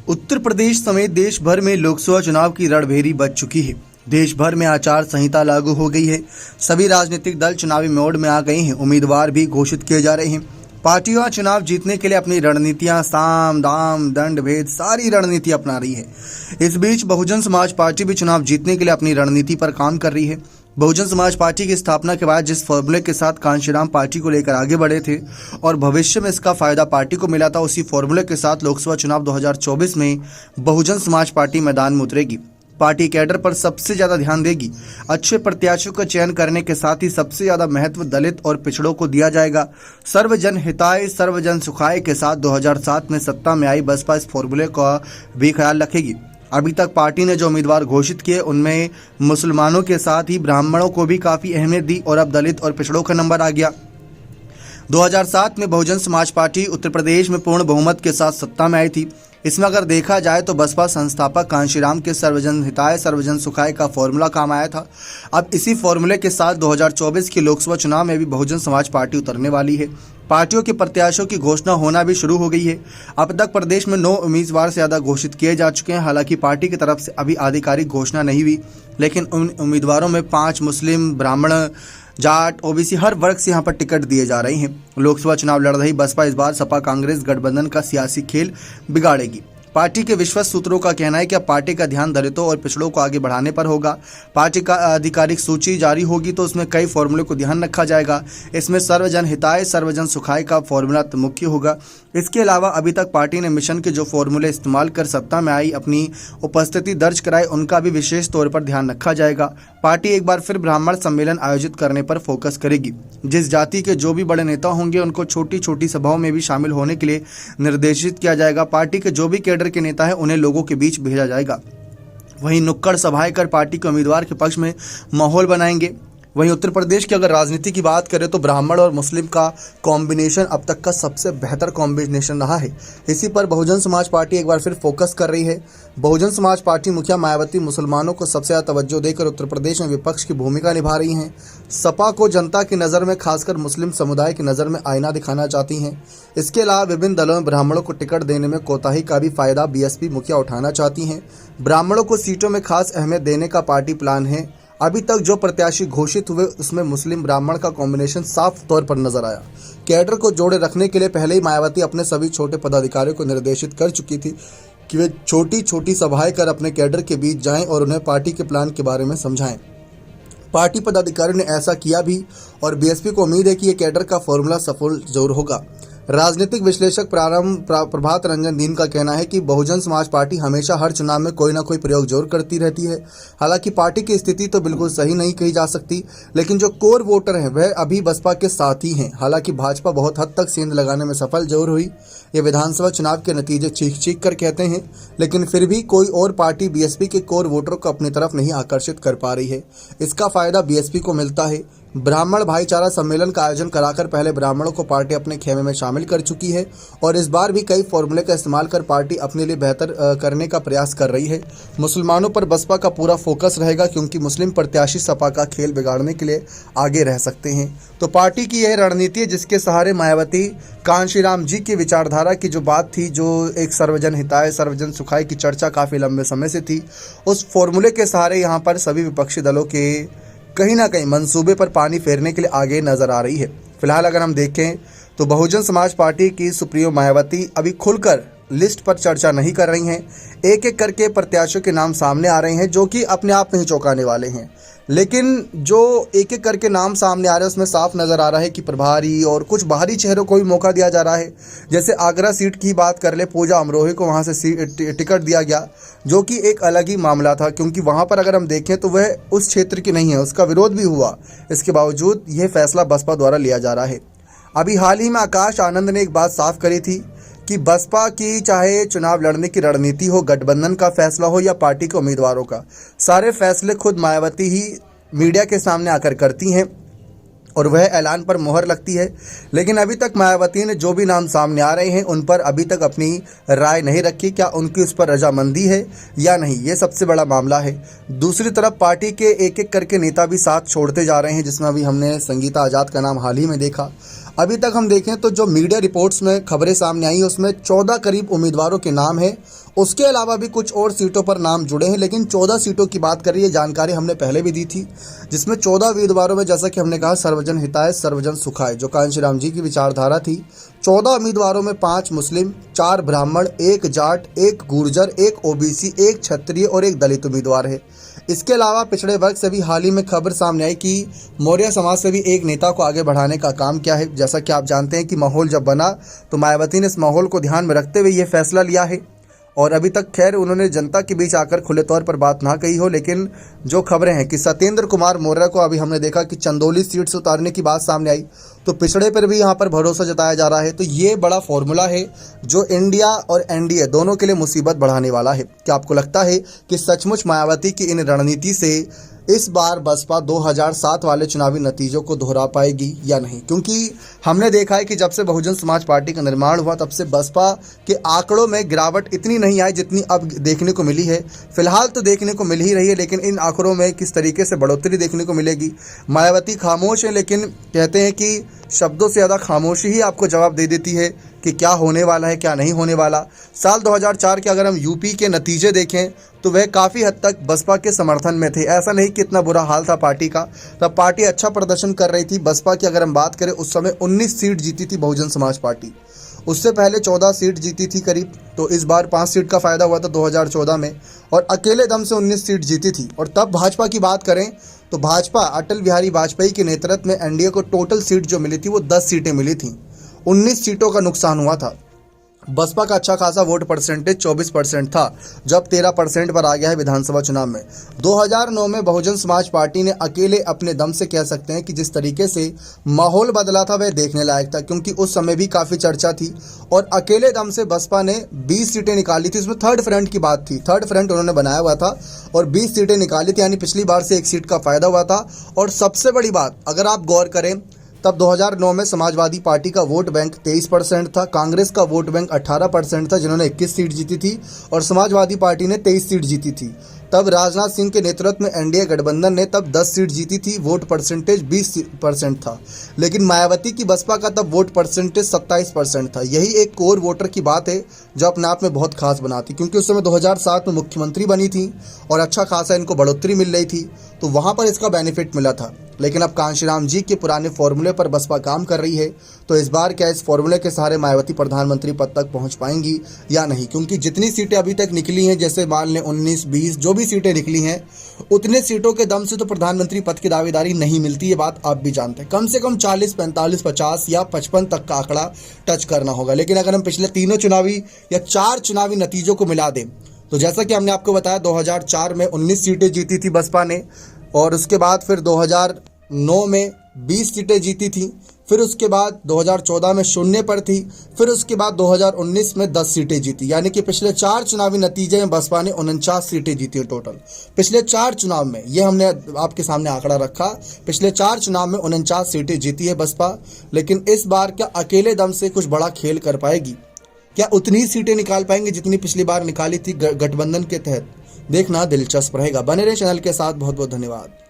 उत्तर प्रदेश समेत देश भर में लोकसभा चुनाव की रणभेरी बज चुकी है। देश भर में आचार संहिता लागू हो गई है। सभी राजनीतिक दल चुनावी मोड में आ गए हैं। उम्मीदवार भी घोषित किए जा रहे हैं। पार्टियां चुनाव जीतने के लिए अपनी रणनीतियां, साम दाम दंड भेद सारी रणनीति अपना रही है। इस बीच बहुजन समाज पार्टी भी चुनाव जीतने के लिए अपनी रणनीति पर काम कर रही है। बहुजन समाज पार्टी की स्थापना के बाद जिस फॉर्मूले के साथ कांशीराम पार्टी को लेकर आगे बढ़े थे और भविष्य में इसका फायदा पार्टी को मिला था, उसी फॉर्मूले के साथ लोकसभा चुनाव 2024 में बहुजन समाज पार्टी मैदान में उतरेगी। पार्टी कैडर पर सबसे ज्यादा ध्यान देगी। अच्छे प्रत्याशियों का चयन करने के साथ ही सबसे ज्यादा महत्व दलित और पिछड़ों को दिया जाएगा। सर्वजन हिताय सर्वजन सुखाय के साथ 2007 में सत्ता में आई बसपा इस फॉर्मूले का भी ख्याल रखेगी। अभी तक पार्टी ने जो उम्मीदवार घोषित किए उनमें मुसलमानों के साथ ही ब्राह्मणों को भी काफी अहमियत दी और अब दलित और पिछड़ों का नंबर आ गया। 2007 में बहुजन समाज पार्टी उत्तर प्रदेश में पूर्ण बहुमत के साथ सत्ता में आई थी। इसमें अगर देखा जाए तो बसपा संस्थापक कांशीराम के सर्वजन हिताय सर्वजन सुखाय का फॉर्मूला काम आया था। अब इसी फॉर्मूले के साथ 2024 के लोकसभा चुनाव में भी बहुजन समाज पार्टी उतरने वाली है। पार्टियों के प्रत्याशियों की घोषणा होना भी शुरू हो गई है। अब तक प्रदेश में 9 उम्मीदवार से ज़्यादा घोषित किए जा चुके हैं। हालांकि पार्टी की तरफ से अभी आधिकारिक घोषणा नहीं हुई, लेकिन उन उम्मीदवारों में 5 मुस्लिम, ब्राह्मण, जाट, ओबीसी हर वर्ग से यहाँ पर टिकट दिए जा रहे हैं। लोकसभा चुनाव लड़ रही बसपा इस बार सपा कांग्रेस गठबंधन का सियासी खेल बिगाड़ेगी। पार्टी के विश्वस्त सूत्रों का कहना है कि अब पार्टी का ध्यान दलितों और पिछड़ों को आगे बढ़ाने पर होगा। पार्टी का आधिकारिक सूची जारी होगी तो उसमें कई फॉर्मूले को ध्यान रखा जाएगा। इसमें सर्वजन हिताय सर्वजन सुखाय का फॉर्मूला मुख्य होगा। इसके अलावा अभी तक पार्टी ने मिशन के जो फॉर्मूले इस्तेमाल कर सत्ता में आई अपनी उपस्थिति दर्ज कराए उनका भी विशेष तौर पर ध्यान रखा जाएगा। पार्टी एक बार फिर ब्राह्मण सम्मेलन आयोजित करने पर फोकस करेगी। जिस जाति के जो भी बड़े नेता होंगे उनको छोटी छोटी सभाओं में भी शामिल होने के लिए निर्देशित किया जाएगा। पार्टी के जो भी कैडर के नेता है उन्हें लोगों के बीच भेजा जाएगा। वहीं नुक्कड़ सभाएं कर पार्टी के उम्मीदवार के पक्ष में माहौल बनाएंगे। वहीं उत्तर प्रदेश की अगर राजनीति की बात करें तो ब्राह्मण और मुस्लिम का कॉम्बिनेशन अब तक का सबसे बेहतर कॉम्बिनेशन रहा है। इसी पर बहुजन समाज पार्टी एक बार फिर फोकस कर रही है। बहुजन समाज पार्टी मुखिया मायावती मुसलमानों को सबसे ज़्यादा तवज्जो देकर उत्तर प्रदेश में विपक्ष की भूमिका निभा रही हैं। सपा को जनता की नज़र में, खासकर मुस्लिम समुदाय की नज़र में आईना दिखाना चाहती हैं। इसके अलावा विभिन्न दलों में ब्राह्मणों को टिकट देने में कोताही का भी फायदा बीएसपी मुखिया उठाना चाहती हैं। ब्राह्मणों को सीटों में खास अहमियत देने का पार्टी प्लान है। अभी तक जो प्रत्याशी घोषित हुए उसमें मुस्लिम ब्राह्मण का कॉम्बिनेशन साफ तौर पर नजर आया। कैडर को जोड़े रखने के लिए पहले ही मायावती अपने सभी छोटे पदाधिकारियों को निर्देशित कर चुकी थी कि वे छोटी छोटी सभाएं कर अपने कैडर के बीच जाएं और उन्हें पार्टी के प्लान के बारे में समझाएं। पार्टी पदाधिकारियों ने ऐसा किया भी और बीएसपी को उम्मीद है कि ये कैडर का फॉर्मूला सफल जरूर होगा। राजनीतिक विश्लेषक प्रभात रंजन दीन का कहना है कि बहुजन समाज पार्टी हमेशा हर चुनाव में कोई ना कोई प्रयोग जरूर करती रहती है। हालांकि पार्टी की स्थिति तो बिल्कुल सही नहीं कही जा सकती, लेकिन जो कोर वोटर हैं वह अभी बसपा के साथ ही हैं। हालांकि भाजपा बहुत हद तक सेंध लगाने में सफल जरूर हुई। ये विधानसभा चुनाव के नतीजे चीख चीख कर कहते हैं, लेकिन फिर भी कोई और पार्टी बीएसपी के कोर वोटरों को अपनी तरफ नहीं आकर्षित कर पा रही है। इसका फायदा बीएसपी को मिलता है। ब्राह्मण भाईचारा सम्मेलन का आयोजन कराकर पहले ब्राह्मणों को पार्टी अपने खेमे में शामिल कर चुकी है और इस बार भी कई फॉर्मूले का इस्तेमाल कर पार्टी अपने लिए बेहतर करने का प्रयास कर रही है। मुसलमानों पर बसपा का पूरा फोकस रहेगा क्योंकि मुस्लिम प्रत्याशी सपा का खेल बिगाड़ने के लिए आगे रह सकते हैं। तो पार्टी की यह रणनीति है जिसके सहारे मायावती कांशीराम जी की विचारधारा की जो बात थी, जो एक सर्वजन हिताय सर्वजन सुखाय की चर्चा काफ़ी लंबे समय से थी, उस फॉर्मूले के सहारे यहाँ पर सभी विपक्षी दलों के कहीं ना कहीं मंसूबे पर पानी फेरने के लिए आगे नजर आ रही है। फिलहाल अगर हम देखें तो बहुजन समाज पार्टी की सुप्रीमो मायावती अभी खुलकर लिस्ट पर चर्चा नहीं कर रही हैं। एक एक करके प्रत्याशियों के नाम सामने आ रहे हैं जो कि अपने आप में ही चौंकाने वाले हैं, लेकिन जो एक एक करके नाम सामने आ रहे हैं उसमें साफ नज़र आ रहा है कि प्रभारी और कुछ बाहरी चेहरों को भी मौका दिया जा रहा है। जैसे आगरा सीट की बात कर ले, पूजा अमरोही को वहां से टिकट दिया गया, जो कि एक अलग ही मामला था क्योंकि वहां पर अगर हम देखें तो वह उस क्षेत्र की नहीं है, उसका विरोध भी हुआ। इसके बावजूद यह फैसला बसपा द्वारा लिया जा रहा है। अभी हाल ही में आकाश आनंद ने एक बात साफ करी थी कि बसपा की चाहे चुनाव लड़ने की रणनीति हो, गठबंधन का फैसला हो या पार्टी के उम्मीदवारों का, सारे फैसले खुद मायावती ही मीडिया के सामने आकर करती हैं और वह ऐलान पर मोहर लगती है। लेकिन अभी तक मायावती ने जो भी नाम सामने आ रहे हैं उन पर अभी तक अपनी राय नहीं रखी, क्या उनकी उस पर रजामंदी है या नहीं, ये सबसे बड़ा मामला है। दूसरी तरफ पार्टी के एक एक करके नेता भी साथ छोड़ते जा रहे हैं, जिसमें अभी हमने संगीता आज़ाद का नाम हाल ही में देखा। अभी तक हम देखें तो जो मीडिया रिपोर्ट्स में खबरें सामने आई उसमें 14 करीब उम्मीदवारों के नाम हैं उसके अलावा भी कुछ और सीटों पर नाम जुड़े हैं, लेकिन 14 सीटों की बात करिए, जानकारी हमने पहले भी दी थी, जिसमें 14 उम्मीदवारों में जैसा कि हमने कहा सर्वजन हिताय सर्वजन सुखाय जो कांशीराम जी की विचारधारा थी। 14 उम्मीदवारों में 5 मुस्लिम, 4 ब्राह्मण, 1 जाट, 1 गुर्जर, 1 ओबीसी, 1 क्षत्रिय और 1 दलित उम्मीदवार है। इसके अलावा पिछड़े वर्ग से भी हाल ही में खबर सामने आई कि मौर्य समाज से भी एक नेता को आगे बढ़ाने का काम किया है। जैसा कि आप जानते हैं कि माहौल जब बना तो मायावती ने इस माहौल को ध्यान में रखते हुए ये फैसला लिया है, और अभी तक खैर उन्होंने जनता के बीच आकर खुले तौर पर बात ना कही हो, लेकिन जो खबरें हैं कि सत्येंद्र कुमार मौर्य को अभी हमने देखा कि चंदौली सीट से उतारने की बात सामने आई, तो पिछड़े पर भी यहाँ पर भरोसा जताया जा रहा है। तो ये बड़ा फॉर्मूला है जो इंडिया और एनडीए दोनों के लिए मुसीबत बढ़ाने वाला है। क्या आपको लगता है कि सचमुच मायावती की इन रणनीति से इस बार बसपा 2007 वाले चुनावी नतीजों को दोहरा पाएगी या नहीं? क्योंकि हमने देखा है कि जब से बहुजन समाज पार्टी का निर्माण हुआ तब से बसपा के आंकड़ों में गिरावट इतनी नहीं आई जितनी अब देखने को मिली है। फिलहाल तो देखने को मिल ही रही है, लेकिन इन आंकड़ों में किस तरीके से बढ़ोतरी देखने को मिलेगी। मायावती खामोश है, लेकिन कहते हैं कि शब्दों से ज़्यादा खामोशी ही आपको जवाब दे देती है कि क्या होने वाला है, क्या नहीं होने वाला। साल 2004 के अगर हम यूपी के नतीजे देखें तो वह काफ़ी हद तक बसपा के समर्थन में थे। ऐसा नहीं कि इतना बुरा हाल था पार्टी का, तब पार्टी अच्छा प्रदर्शन कर रही थी। बसपा की अगर हम बात करें उस समय 19 सीट जीती थी बहुजन समाज पार्टी, उससे पहले 14 सीट जीती थी करीब। तो इस बार 5 सीट का फ़ायदा हुआ था 2014 में, और अकेले दम से 19 सीट जीती थी। और तब भाजपा की बात करें तो भाजपा अटल बिहारी वाजपेयी के नेतृत्व में एनडीए को टोटल सीट जो मिली थी वो 10 सीटें मिली थी, 19 सीटों का नुकसान हुआ था। बसपा का अच्छा खासा वोट परसेंटेज 24% था, जब 13% पर आ गया है विधानसभा चुनाव में। 2009 में बहुजन समाज पार्टी ने अकेले अपने दम से कह सकते हैं कि जिस तरीके से माहौल बदला था वह देखने लायक था, क्योंकि उस समय भी काफ़ी चर्चा थी। और अकेले दम से बसपा ने 20 सीटें निकाली थी, उसमें थर्ड फ्रंट की बात थी, थर्ड फ्रंट उन्होंने बनाया हुआ था और 20 सीटें निकाली थी, यानी पिछली बार से 1 सीट का फ़ायदा हुआ था। और सबसे बड़ी बात अगर आप गौर करें तब 2009 में समाजवादी पार्टी का वोट बैंक 23% था, कांग्रेस का वोट बैंक 18% था जिन्होंने 21 सीट जीती थी, और समाजवादी पार्टी ने 23 सीट जीती थी। तब राजनाथ सिंह के नेतृत्व में एनडीए गठबंधन ने तब 10 सीट जीती थी, वोट परसेंटेज 20% था। लेकिन मायावती की बसपा का तब वोट परसेंटेज 27% था। यही एक कोर वोटर की बात है जो अपने आप में बहुत खास बनाती, क्योंकि उस समय 2007 में मुख्यमंत्री बनी थी और अच्छा खासा इनको बढ़ोतरी मिल रही थी, तो वहाँ पर इसका बेनिफिट मिला था। लेकिन अब कांशीराम जी के पुराने फॉर्मूले पर बसपा काम कर रही है, तो इस बार क्या इस फॉर्मूले के सहारे मायावती प्रधानमंत्री पद तक पहुंच पाएंगी या नहीं? क्योंकि जितनी सीटें अभी तक निकली हैं, जैसे मान लें 19, 20 जो भी सीटें निकली हैं, उतने सीटों के दम से तो प्रधानमंत्री पद की दावेदारी नहीं मिलती। ये बात आप भी जानते हैं। कम से कम 40, 45, 50 या 55 तक का आंकड़ा टच करना होगा। लेकिन अगर हम पिछले 3 चुनावी या 4 चुनावी नतीजों को मिला दें तो जैसा कि हमने आपको बताया 2004 में 19 सीटें जीती थी बसपा ने, और उसके बाद फिर 2009 में 20 सीटें जीती थी, फिर उसके बाद 2014 में 0 पर थी, फिर उसके बाद 2019 में 10 सीटें जीती। यानी कि पिछले 4 चुनावी नतीजे में बसपा ने 49 सीटें जीती है टोटल पिछले 4 चुनाव में। ये हमने आपके सामने आंकड़ा रखा, पिछले 4 चुनाव में 49 सीटें जीती है बसपा। लेकिन इस बार क्या अकेले दम से कुछ बड़ा खेल कर पाएगी? क्या उतनी ही सीटें निकाल पाएंगे जितनी पिछली बार निकाली थी गठबंधन के तहत? देखना दिलचस्प रहेगा। बने रहे चैनल के साथ। बहुत बहुत धन्यवाद।